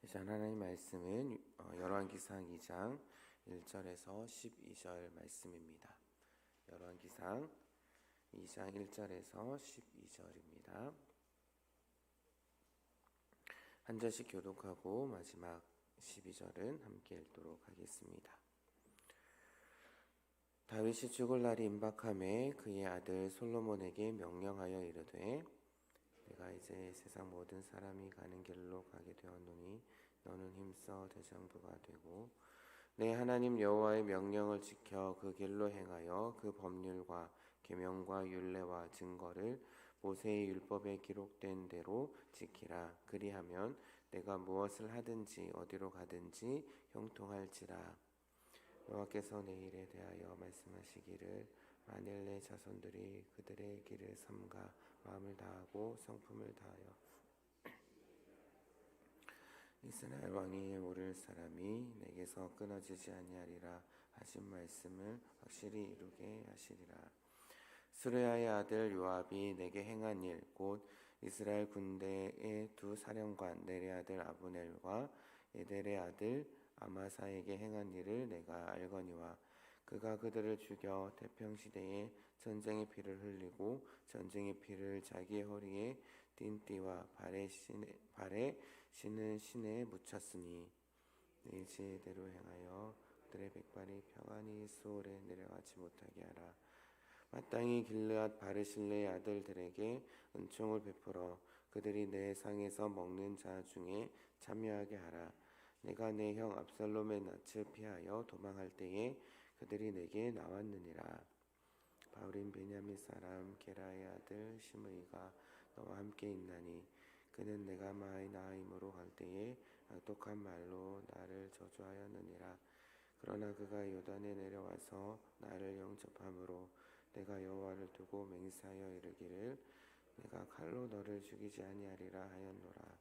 이제 하나님의 말씀은 열왕기상 2장 1절에서 12절 말씀입니다. 열왕기상 2장 1절에서 12절입니다. 한 절씩 교독하고 마지막 12절은 함께 읽도록 하겠습니다. 다윗이 죽을 날이 임박함에 그의 아들 솔로몬에게 명령하여 이르되 내가 이제 세상 모든 사람이 가는 길로 가게 되었노니 너는 힘써 대장부가 되고 내 하나님 여호와의 명령을 지켜 그 길로 행하여 그 법률과 계명과 율례와 증거를 모세의 율법에 기록된 대로 지키라. 그리하면 내가 무엇을 하든지 어디로 가든지 형통할지라. 여호와께서 내 일에 대하여 말씀하시기를 만일 내 자손들이 그들의 길을 삼가 마음을 다하고 성품을 다하여 이스라엘 왕위에 오를 사람이 내게서 끊어지지 아니하리라 하신 말씀을 확실히 이루게 하시리라. 스루야의 아들 요압이 내게 행한 일 곧 이스라엘 군대의 두 사령관 넬의 아들 아브넬과 에델의 아들 아마사에게 행한 일을 내가 알거니와 그가 그들을 죽여 태평시대에 전쟁의 피를 흘리고 전쟁의 피를 자기의 허리에 띤 띠와 발에 신은 신에 묻혔으니 네 지혜대로 행하여 그들의 백발이 평안히 수월에 내려가지 못하게 하라. 마땅히 길르앗 바르실레의 아들들에게 은총을 베풀어 그들이 내 상에서 먹는 자 중에 참여하게 하라. 내가 내 형 압살롬의 낯을 피하여 도망할 때에 그들이 내게 나왔느니라. 바울인 베냐민 사람 게라의 아들 시므이가 너와 함께 있나니 그는 내가 마하나임으로 갈 때에 악독한 말로 나를 저주하였느니라. 그러나 그가 요단에 내려와서 나를 영접함으로 내가 여호와를 두고 맹세하여 이르기를 내가 칼로 너를 죽이지 아니하리라 하였노라.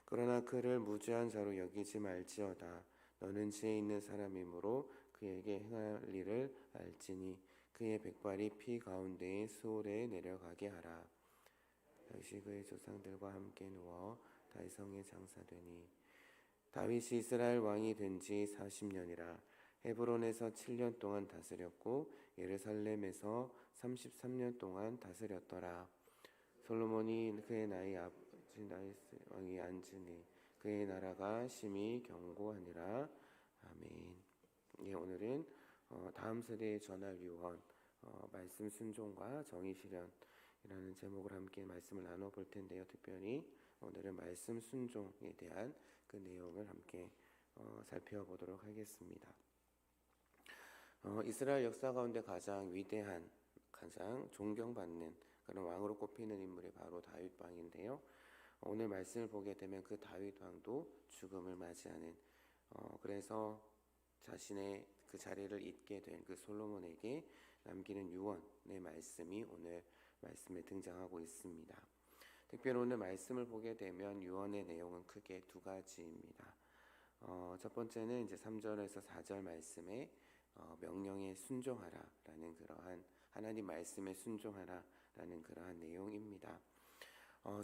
그러나 그를 무죄한 자로 여기지 말지어다. 너는 지혜 있는 사람이므로 그에게 행할 일을 알지니 그의 백발이 피 가운데에 수월에 내려가게 하라. 다윗이 그의 조상들과 함께 누워 다윗성에 장사되니 다윗이 이스라엘 왕이 된 지 40년이라. 헤브론에서 7년 동안 다스렸고 예루살렘에서 33년 동안 다스렸더라. 솔로몬이 그의 나이 아버지 다윗 왕이 앉으니 그의 나라가 심히 견고하니라. 아멘. 예, 오늘은 다음 세대에 전할 유언, 말씀 순종과 정의 실현이라는 제목을 함께 말씀을 나눠볼 텐데요. 특별히 오늘은 말씀 순종에 대한 그 내용을 함께 살펴보도록 하겠습니다. 이스라엘 역사 가운데 가장 위대한, 가장 존경받는 그런 왕으로 꼽히는 인물이 바로 다윗 왕인데요. 오늘 말씀을 보게 되면 그 다윗 왕도 죽음을 맞이하는, 그래서 자신의 그 자리를 잇게 된 그 솔로몬에게 남기는 유언의 말씀이 오늘 말씀에 등장하고 있습니다. 특별히 오늘 말씀을 보게 되면 유언의 내용은 크게 두 가지입니다. 첫 번째는 이제 3절에서 4절 말씀에 명령에 순종하라라는 그러한 하나님 말씀에 순종하라라는 그러한 내용입니다.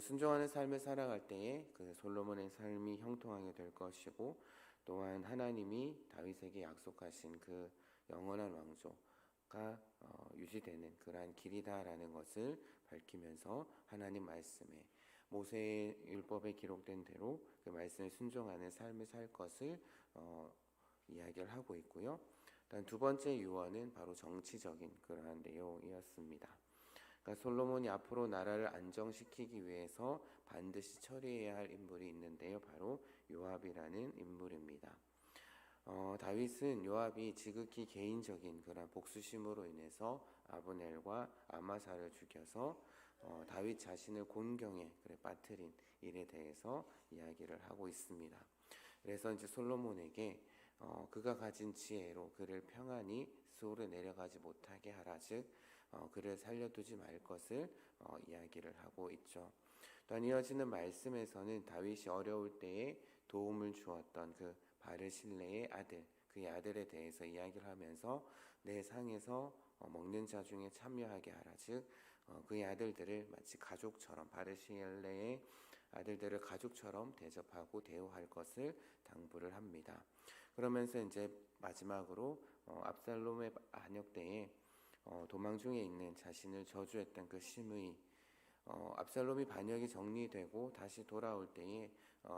순종하는 삶을 살아갈 때에 그 솔로몬의 삶이 형통하게 될 것이고 또한 하나님이 다윗에게 약속하신 그 영원한 왕조가 유지되는 그러한 길이다라는 것을 밝히면서 하나님 말씀에 모세의 율법에 기록된 대로 그 말씀에 순종하는 삶을 살 것을 이야기를 하고 있고요. 단 두 번째 유언은 바로 정치적인 그러한 내용이었습니다. 그러니까 솔로몬이 앞으로 나라를 안정시키기 위해서 반드시 처리해야 할 인물이 있는데요. 바로 요압이라는 인물입니다. 다윗은 요압이 지극히 개인적인 그런 복수심으로 인해서 아브넬과 아마사를 죽여서 다윗 자신을 곤경에 빠뜨린 일에 대해서 이야기를 하고 있습니다. 그래서 이제 솔로몬에게 그가 가진 지혜로 그를 평안히 수월에 내려가지 못하게 하라. 즉 그를 살려두지 말 것을 이야기를 하고 있죠. 또한 이어지는 말씀에서는 다윗이 어려울 때에 도움을 주었던 그 바르실레의 아들, 그의 아들에 대해서 이야기를 하면서 내 상에서 먹는 자 중에 참여하게 하라. 즉 그의 아들들을 마치 가족처럼 바르실레의 아들들을 가족처럼 대접하고 대우할 것을 당부를 합니다. 그러면서 이제 마지막으로 압살롬의 반역 때에 도망 중에 있는 자신을 저주했던 그 시므이, 압살롬이 반역이 정리되고 다시 돌아올 때에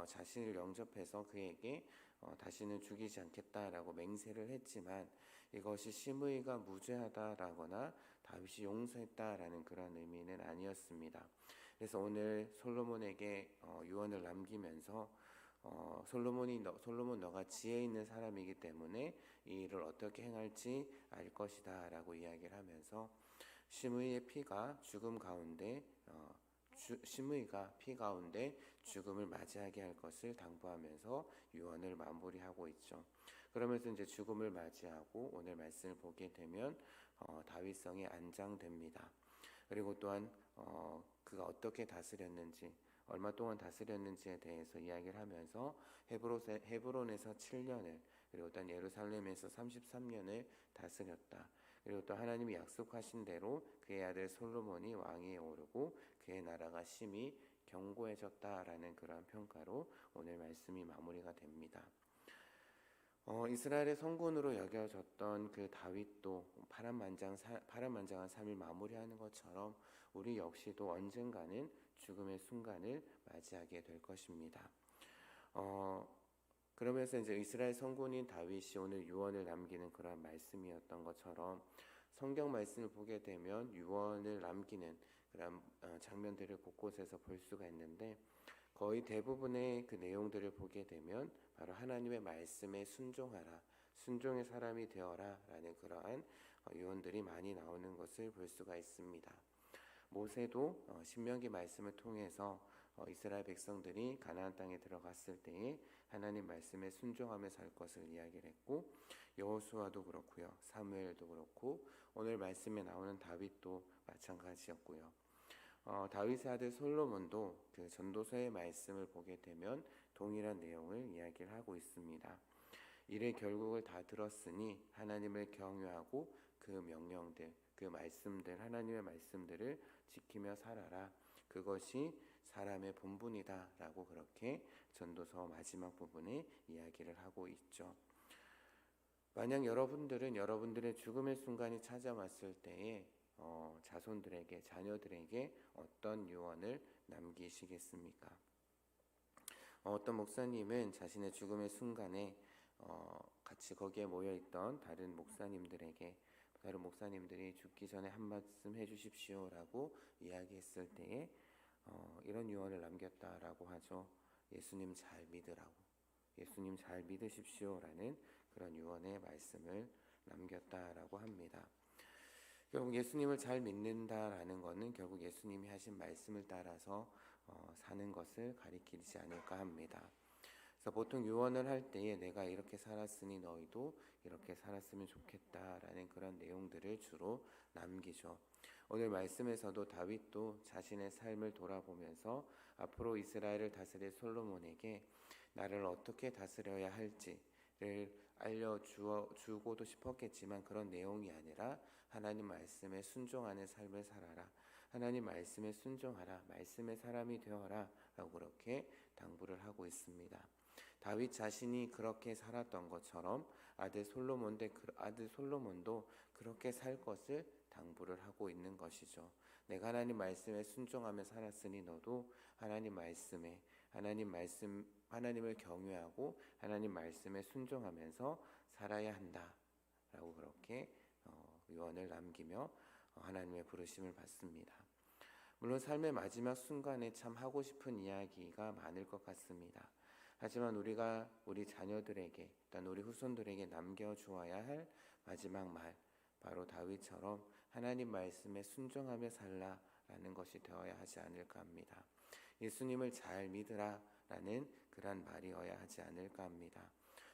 자신을 영접해서 그에게 다시는 죽이지 않겠다라고 맹세를 했지만 이것이 시므이가 무죄하다라거나 다윗이 용서했다라는 그런 의미는 아니었습니다. 그래서 오늘 솔로몬에게 유언을 남기면서 솔로몬 너가 지혜 있는 사람이기 때문에 이 일을 어떻게 행할지 알 것이다라고 이야기를 하면서 시므이의 피가 죽음 가운데 시므이가 피 가운데 죽음을 맞이하게 할 것을 당부하면서 유언을 마무리하고 있죠. 그러면서 이제 죽음을 맞이하고 오늘 말씀을 보게 되면 다윗성이 안장됩니다. 그리고 또한 그가 어떻게 다스렸는지, 얼마 동안 다스렸는지에 대해서 이야기를 하면서 헤브론에서 7년을, 그리고 또한 예루살렘에서 33년을 다스렸다. 그리고 또 하나님이 약속하신 대로 그의 아들 솔로몬이 왕위에 오르고 그의 나라가 심히 견고해졌다라는 그러한 평가로 오늘 말씀이 마무리가 됩니다. 이스라엘의 성군으로 여겨졌던 그 다윗도 파란만장한 삶을 마무리하는 것처럼 우리 역시도 언젠가는 죽음의 순간을 맞이하게 될 것입니다. 그러면서 이제 이스라엘 성군인 다윗이 오늘 유언을 남기는 그런 말씀이었던 것처럼 성경 말씀을 보게 되면 유언을 남기는 그런 장면들을 곳곳에서 볼 수가 있는데 거의 대부분의 그 내용들을 보게 되면 바로 하나님의 말씀에 순종하라, 순종의 사람이 되어라 라는 그러한 유언들이 많이 나오는 것을 볼 수가 있습니다. 모세도 신명기 말씀을 통해서 이스라엘 백성들이 가나안 땅에 들어갔을 때에 하나님 말씀에 순종하며 살 것을 이야기를 했고, 여호수아도 그렇고요, 사무엘도 그렇고 오늘 말씀에 나오는 다윗도 마찬가지였고요. 다윗의 아들 솔로몬도 그 전도서의 말씀을 보게 되면 동일한 내용을 이야기를 하고 있습니다. 이래 결국을 다 들었으니 하나님을 경외하고 그 명령들, 그 말씀들, 하나님의 말씀들을 지키며 살아라. 그것이 사람의 본분이다 라고 그렇게 전도서 마지막 부분에 이야기를 하고 있죠. 만약 여러분들은 여러분들의 죽음의 순간이 찾아왔을 때에 자손들에게, 자녀들에게 어떤 유언을 남기시겠습니까? 어떤 목사님은 자신의 죽음의 순간에 같이 거기에 모여있던 다른 목사님들이 죽기 전에 한 말씀 해주십시오라고 이야기했을 때에 이런 유언을 남겼다라고 하죠. 예수님 잘 믿으라고, 예수님 잘 믿으십시오라는 그런 유언의 말씀을 남겼다라고 합니다. 결국 예수님을 잘 믿는다라는 것은 결국 예수님이 하신 말씀을 따라서 사는 것을 가리키지 않을까 합니다. 그래서 보통 유언을 할 때에 내가 이렇게 살았으니 너희도 이렇게 살았으면 좋겠다라는 그런 내용들을 주로 남기죠. 오늘 말씀에서도 다윗도 자신의 삶을 돌아보면서 앞으로 이스라엘을 다스릴 솔로몬에게 나를 어떻게 다스려야 할지를 알려주고도 싶었겠지만 그런 내용이 아니라 하나님 말씀에 순종하는 삶을 살아라, 하나님 말씀에 순종하라, 말씀의 사람이 되어라 라고 그렇게 당부를 하고 있습니다. 다윗 자신이 그렇게 살았던 것처럼 아들 솔로몬도 그렇게 살 것을 당부를 하고 있는 것이죠. 내가 하나님 말씀에 순종하며 살았으니 너도 하나님을 경외하고 하나님 말씀에 순종하면서 살아야 한다라고 그렇게 유언을 남기며 하나님의 부르심을 받습니다. 물론 삶의 마지막 순간에 참 하고 싶은 이야기가 많을 것 같습니다. 하지만 우리가 우리 자녀들에게, 또한 우리 후손들에게 남겨주어야 할 마지막 말, 바로 다윗처럼 하나님 말씀에 순종하며 살라라는 것이 되어야 하지 않을까 합니다. 예수님을 잘 믿으라라는 그런 말이어야 하지 않을까 합니다.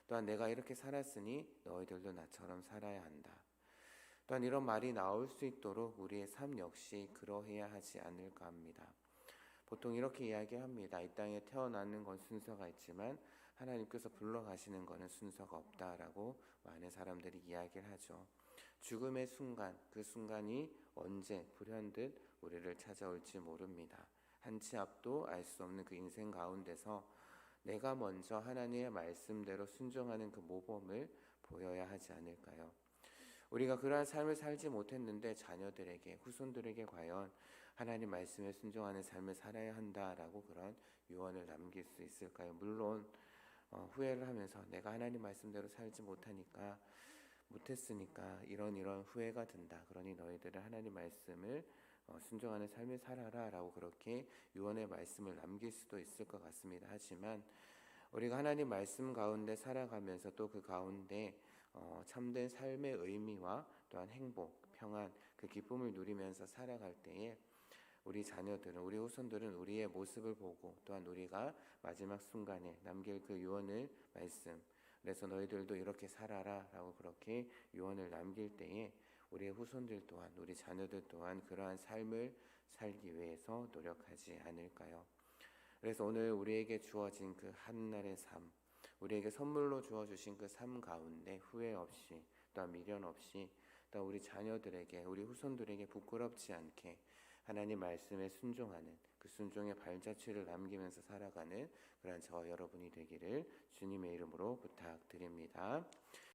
또한 내가 이렇게 살았으니 너희들도 나처럼 살아야 한다. 또한 이런 말이 나올 수 있도록 우리의 삶 역시 그러해야 하지 않을까 합니다. 보통 이렇게 이야기합니다. 이 땅에 태어나는 건 순서가 있지만 하나님께서 불러가시는 것은 순서가 없다라고 많은 사람들이 이야기를 하죠. 죽음의 순간, 그 순간이 언제 불현듯 우리를 찾아올지 모릅니다. 한 치 앞도 알 수 없는 그 인생 가운데서 내가 먼저 하나님의 말씀대로 순종하는 그 모범을 보여야 하지 않을까요? 우리가 그러한 삶을 살지 못했는데 자녀들에게, 후손들에게 과연 하나님 말씀에 순종하는 삶을 살아야 한다라고 그런 유언을 남길 수 있을까요? 물론 후회를 하면서 내가 하나님 말씀대로 살지 못했으니까 이런 후회가 든다. 그러니 너희들은 하나님 말씀을 순종하는 삶을 살아라라고 그렇게 유언의 말씀을 남길 수도 있을 것 같습니다. 하지만 우리가 하나님 말씀 가운데 살아가면서 또 그 가운데 참된 삶의 의미와 또한 행복, 평안, 그 기쁨을 누리면서 살아갈 때에 우리 자녀들은, 우리 후손들은 우리의 모습을 보고 또한 우리가 마지막 순간에 남길 그 유언을 말씀, 그래서 너희들도 이렇게 살아라 라고 그렇게 유언을 남길 때에 우리의 후손들 또한, 우리 자녀들 또한 그러한 삶을 살기 위해서 노력하지 않을까요? 그래서 오늘 우리에게 주어진 그 한날의 삶, 우리에게 선물로 주어주신 그 삶 가운데 후회 없이 또한 미련 없이 또 우리 자녀들에게, 우리 후손들에게 부끄럽지 않게 하나님 말씀에 순종하는 그 순종의 발자취를 남기면서 살아가는 그런 저와 여러분이 되기를 주님의 이름으로 부탁드립니다.